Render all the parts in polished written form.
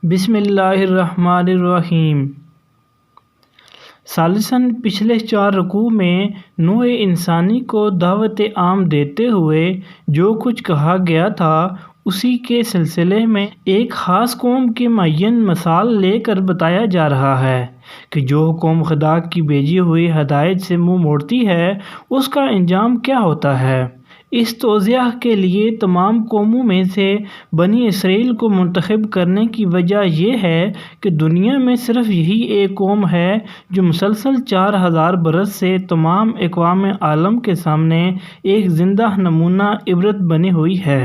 بسم اللہ الرحمن الرحیم۔ ثالثاً پچھلے 4 رکوع میں نوع انسانی کو دعوت عام دیتے ہوئے جو کچھ کہا گیا تھا اسی کے سلسلے میں ایک خاص قوم کی معین مثال لے کر بتایا جا رہا ہے کہ جو قوم خدا کی بھیجی ہوئی ہدایت سے منہ موڑتی ہے اس کا انجام کیا ہوتا ہے۔ اس توضیح کے لیے تمام قوموں میں سے بنی اسرائیل کو منتخب کرنے کی وجہ یہ ہے کہ دنیا میں صرف یہی ایک قوم ہے جو مسلسل 4000 برس سے تمام اقوام عالم کے سامنے ایک زندہ نمونہ عبرت بنی ہوئی ہے۔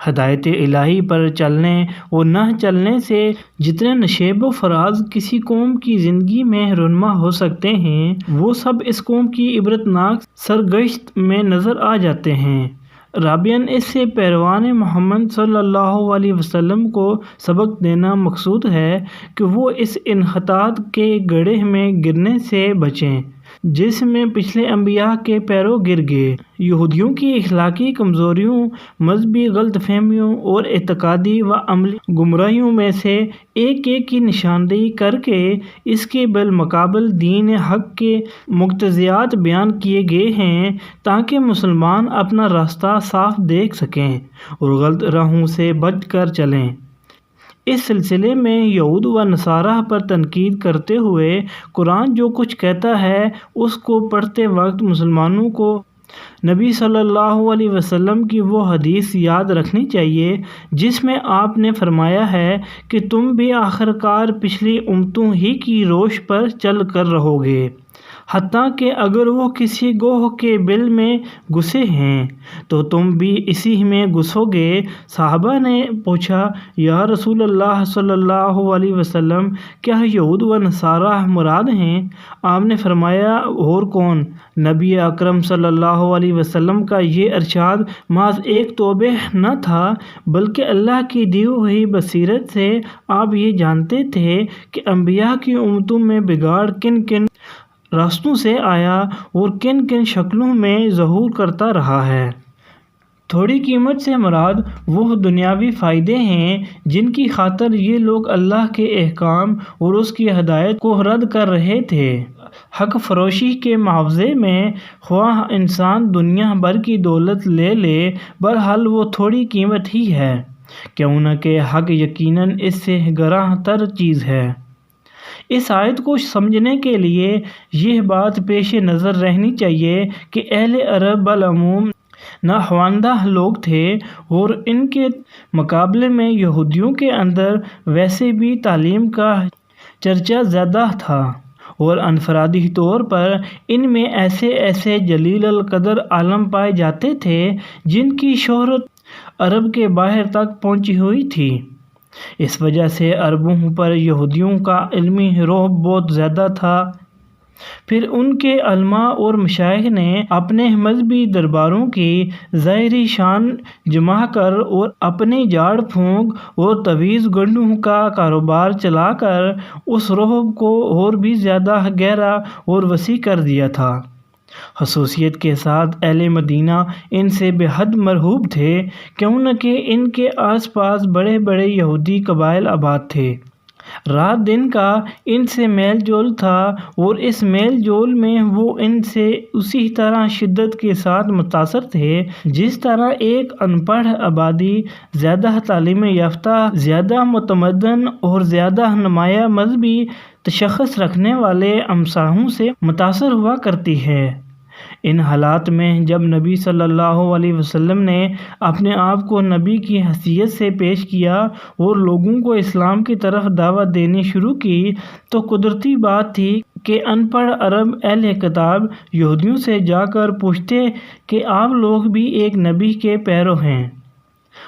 ہدایت الہی پر چلنے اور نہ چلنے سے جتنے نشیب و فراز کسی قوم کی زندگی میں رونما ہو سکتے ہیں وہ سب اس قوم کی عبرتناک سرگزشت میں نظر آ جاتے ہیں۔ رابعاً اس سے پیروان محمد صلی اللہ علیہ وسلم کو سبق دینا مقصود ہے کہ وہ اس انحطاط کے گڑھے میں گرنے سے بچیں جس میں پچھلے انبیاء کے پیرو گر گئے۔ یہودیوں کی اخلاقی کمزوریوں، مذہبی غلط فہمیوں اور اعتقادی و عملی گمراہیوں میں سے ایک کی نشاندہی کر کے اس کے بالمقابل دین حق کے مقتضیات بیان کیے گئے ہیں تاکہ مسلمان اپنا راستہ صاف دیکھ سکیں اور غلط راہوں سے بچ کر چلیں۔ اس سلسلے میں یہود و نصارہ پر تنقید کرتے ہوئے قرآن جو کچھ کہتا ہے اس کو پڑھتے وقت مسلمانوں کو نبی صلی اللہ علیہ وسلم کی وہ حدیث یاد رکھنی چاہیے جس میں آپ نے فرمایا ہے کہ تم بھی آخرکار پچھلی امتوں ہی کی روش پر چل کر رہو گے، حتیٰ کہ اگر وہ کسی گوہ کے بل میں گھسے ہیں تو تم بھی اسی میں گھسو گے۔ صحابہ نے پوچھا، یا رسول اللہ صلی اللہ علیہ وسلم، کیا یہود و نصارہ مراد ہیں؟ آپ نے فرمایا، اور کون؟ نبی اکرم صلی اللہ علیہ وسلم کا یہ ارشاد محض ایک توضیح نہ تھا بلکہ اللہ کی دی ہوئی بصیرت سے آپ یہ جانتے تھے کہ انبیاء کی امتوں میں بگاڑ کن کن راستوں سے آیا اور کن کن شکلوں میں ظہور کرتا رہا ہے۔ تھوڑی قیمت سے مراد وہ دنیاوی فائدے ہیں جن کی خاطر یہ لوگ اللہ کے احکام اور اس کی ہدایت کو رد کر رہے تھے۔ حق فروشی کے معاوضے میں خواہ انسان دنیا بھر کی دولت لے لے، بہرحال وہ تھوڑی قیمت ہی ہے، کیوں نہ کہ حق یقیناً اس سے گراں تر چیز ہے۔ اس آیت کو سمجھنے کے لیے یہ بات پیش نظر رہنی چاہیے کہ اہل عرب بالعموم ناخواندہ لوگ تھے اور ان کے مقابلے میں یہودیوں کے اندر ویسے بھی تعلیم کا چرچا زیادہ تھا اور انفرادی طور پر ان میں ایسے جلیل القدر عالم پائے جاتے تھے جن کی شہرت عرب کے باہر تک پہنچی ہوئی تھی۔ اس وجہ سے عربوں پر یہودیوں کا علمی رعب بہت زیادہ تھا۔ پھر ان کے علماء اور مشائخ نے اپنے مذہبی درباروں کی ظاہری شان جما کر اور اپنی جھاڑ پھونک اور تعویذ گنڈوں کا کاروبار چلا کر اس رعب کو اور بھی زیادہ گہرا اور وسیع کر دیا تھا۔ خصوصیت کے ساتھ اہل مدینہ ان سے بے حد مرعوب تھے، کیوں نہ کہ ان کے آس پاس بڑے بڑے یہودی قبائل آباد تھے۔ رات دن کا ان سے میل جول تھا اور اس میل جول میں وہ ان سے اسی طرح شدت کے ساتھ متاثر تھے جس طرح ایک ان پڑھ آبادی زیادہ تعلیم یافتہ، زیادہ متمدن اور زیادہ نمایاں مذہبی تشخص رکھنے والے امساحوں سے متاثر ہوا کرتی ہے۔ ان حالات میں جب نبی صلی اللہ علیہ وسلم نے اپنے آپ کو نبی کی حیثیت سے پیش کیا اور لوگوں کو اسلام کی طرف دعوت دینی شروع کی تو قدرتی بات تھی کہ ان پڑھ عرب اہل کتاب یہودیوں سے جا کر پوچھتے کہ آپ لوگ بھی ایک نبی کے پیرو ہیں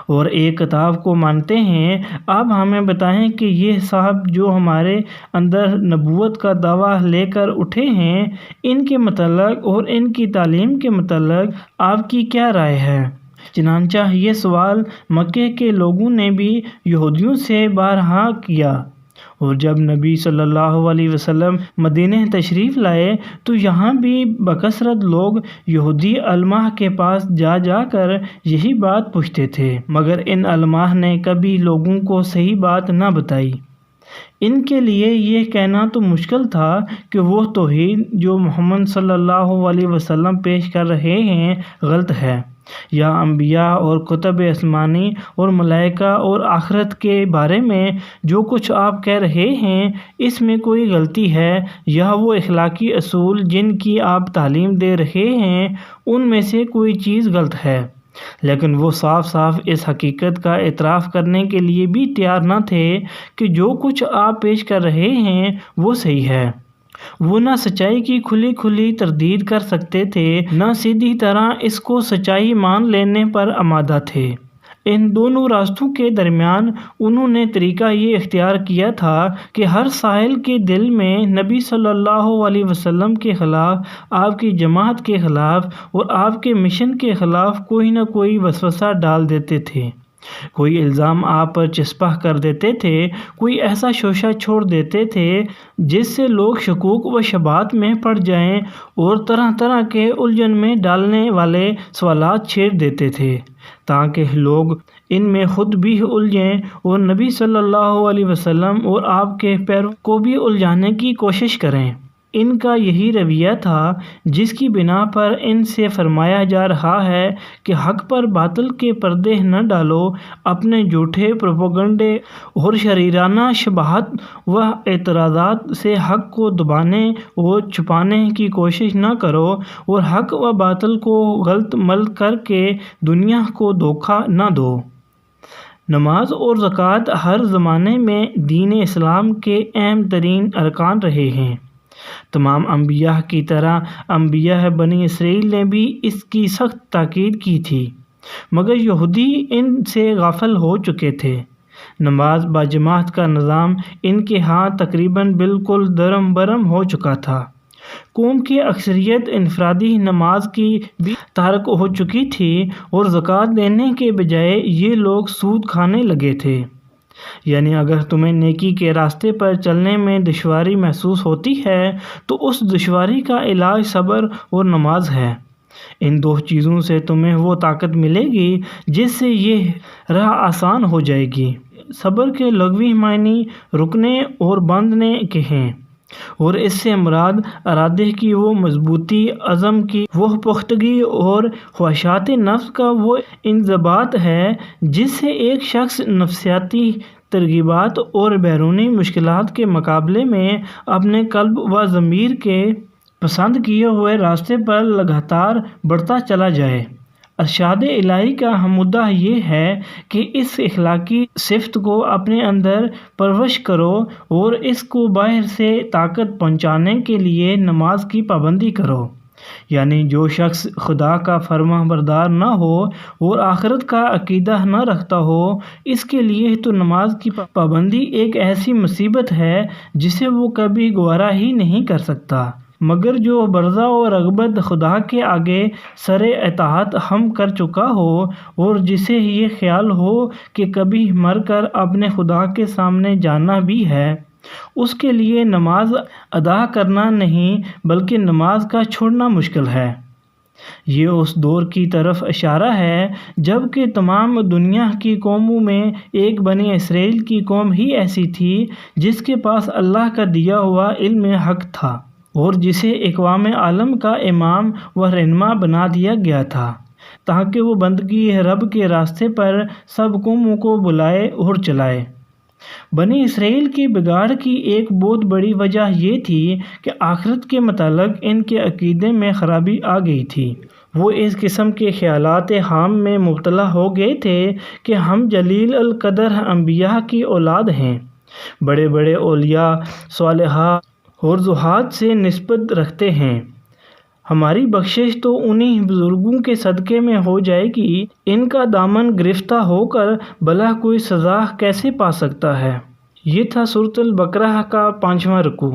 اور ایک کتاب کو مانتے ہیں، آپ ہمیں بتائیں کہ یہ صاحب جو ہمارے اندر نبوت کا دعویٰ لے کر اٹھے ہیں ان کے متعلق اور ان کی تعلیم کے متعلق آپ کی کیا رائے ہے؟ چنانچہ یہ سوال مکے کے لوگوں نے بھی یہودیوں سے بارہا کیا۔ اور جب نبی صلی اللہ علیہ وسلم مدینہ تشریف لائے تو یہاں بھی بکثرت لوگ یہودی علماء کے پاس جا جا کر یہی بات پوچھتے تھے، مگر ان علماء نے کبھی لوگوں کو صحیح بات نہ بتائی۔ ان کے لیے یہ کہنا تو مشکل تھا کہ وہ توحید جو محمد صلی اللہ علیہ وسلم پیش کر رہے ہیں غلط ہے، یا انبیاء اور کتب آسمانی اور ملائکہ اور آخرت کے بارے میں جو کچھ آپ کہہ رہے ہیں اس میں کوئی غلطی ہے، یا وہ اخلاقی اصول جن کی آپ تعلیم دے رہے ہیں ان میں سے کوئی چیز غلط ہے۔ لیکن وہ صاف صاف اس حقیقت کا اعتراف کرنے کے لیے بھی تیار نہ تھے کہ جو کچھ آپ پیش کر رہے ہیں وہ صحیح ہے۔ وہ نہ سچائی کی کھلی کھلی تردید کر سکتے تھے، نہ سیدھی طرح اس کو سچائی مان لینے پر آمادہ تھے۔ ان دونوں راستوں کے درمیان انہوں نے طریقہ یہ اختیار کیا تھا کہ ہر سائل کے دل میں نبی صلی اللہ علیہ وسلم کے خلاف، آپ کی جماعت کے خلاف اور آپ کے مشن کے خلاف کوئی نہ کوئی وسوسہ ڈال دیتے تھے، کوئی الزام آپ پر چسپاں کر دیتے تھے، کوئی ایسا شوشہ چھوڑ دیتے تھے جس سے لوگ شکوک و شبہات میں پڑ جائیں اور طرح طرح کے الجھن میں ڈالنے والے سوالات چھیڑ دیتے تھے تاکہ لوگ ان میں خود بھی الجھیں اور نبی صلی اللہ علیہ وسلم اور آپ کے پیروں کو بھی الجھانے کی کوشش کریں۔ ان کا یہی رویہ تھا جس کی بنا پر ان سے فرمایا جا رہا ہے کہ حق پر باطل کے پردے نہ ڈالو، اپنے جھوٹے پروپیگنڈے اور شریرانہ شبہات و اعتراضات سے حق کو دبانے اور چھپانے کی کوشش نہ کرو، اور حق و باطل کو غلط ملت کر کے دنیا کو دھوکہ نہ دو۔ نماز اور زکوٰۃ ہر زمانے میں دین اسلام کے اہم ترین ارکان رہے ہیں۔ تمام انبیاء کی طرح انبیاء بنی اسرائیل نے بھی اس کی سخت تاکید کی تھی، مگر یہودی ان سے غافل ہو چکے تھے۔ نماز باجماعت کا نظام ان کے ہاں تقریباً بالکل درم برم ہو چکا تھا۔ قوم کی اکثریت انفرادی نماز کی بھی تارک ہو چکی تھی اور زکوٰۃ دینے کے بجائے یہ لوگ سود کھانے لگے تھے۔ یعنی اگر تمہیں نیکی کے راستے پر چلنے میں دشواری محسوس ہوتی ہے تو اس دشواری کا علاج صبر اور نماز ہے۔ ان دو چیزوں سے تمہیں وہ طاقت ملے گی جس سے یہ راہ آسان ہو جائے گی۔ صبر کے لغوی معنی رکنے اور باندھنے کے ہیں، اور اس سے مراد ارادے کی وہ مضبوطی، عزم کی وہ پختگی اور خواہشات نفس کا وہ انضباط ہے جس سے ایک شخص نفسیاتی ترغیبات اور بیرونی مشکلات کے مقابلے میں اپنے قلب و ضمیر کے پسند کیے ہوئے راستے پر لگاتار بڑھتا چلا جائے۔ ارشاد الہی کا مدعا یہ ہے کہ اس اخلاقی صفت کو اپنے اندر پرورش کرو اور اس کو باہر سے طاقت پہنچانے کے لیے نماز کی پابندی کرو۔ یعنی جو شخص خدا کا فرما بردار نہ ہو اور آخرت کا عقیدہ نہ رکھتا ہو، اس کے لیے تو نماز کی پابندی ایک ایسی مصیبت ہے جسے وہ کبھی گوارا ہی نہیں کر سکتا، مگر جو برضا و رغبت خدا کے آگے سر اطاعت ہم کر چکا ہو اور جسے یہ خیال ہو کہ کبھی مر کر اپنے خدا کے سامنے جانا بھی ہے، اس کے لیے نماز ادا کرنا نہیں بلکہ نماز کا چھوڑنا مشکل ہے۔ یہ اس دور کی طرف اشارہ ہے جب کہ تمام دنیا کی قوموں میں ایک بنی اسرائیل کی قوم ہی ایسی تھی جس کے پاس اللہ کا دیا ہوا علم حق تھا اور جسے اقوام عالم کا امام و رہنما بنا دیا گیا تھا تاکہ وہ بندگی رب کے راستے پر سب قوموں کو بلائے اور چلائے۔ بنی اسرائیل کے بگاڑ کی ایک بہت بڑی وجہ یہ تھی کہ آخرت کے متعلق ان کے عقیدے میں خرابی آ گئی تھی۔ وہ اس قسم کے خیالات خام میں مبتلا ہو گئے تھے کہ ہم جلیل القدر انبیاء کی اولاد ہیں، بڑے بڑے اولیاء، صالحاء اور زہاد سے نسبت رکھتے ہیں، ہماری بخشش تو انہی بزرگوں کے صدقے میں ہو جائے گی، ان کا دامن گرفتہ ہو کر بھلا کوئی سزا کیسے پا سکتا ہے۔ یہ تھا سورۃ البقرہ کا 5واں رکوع۔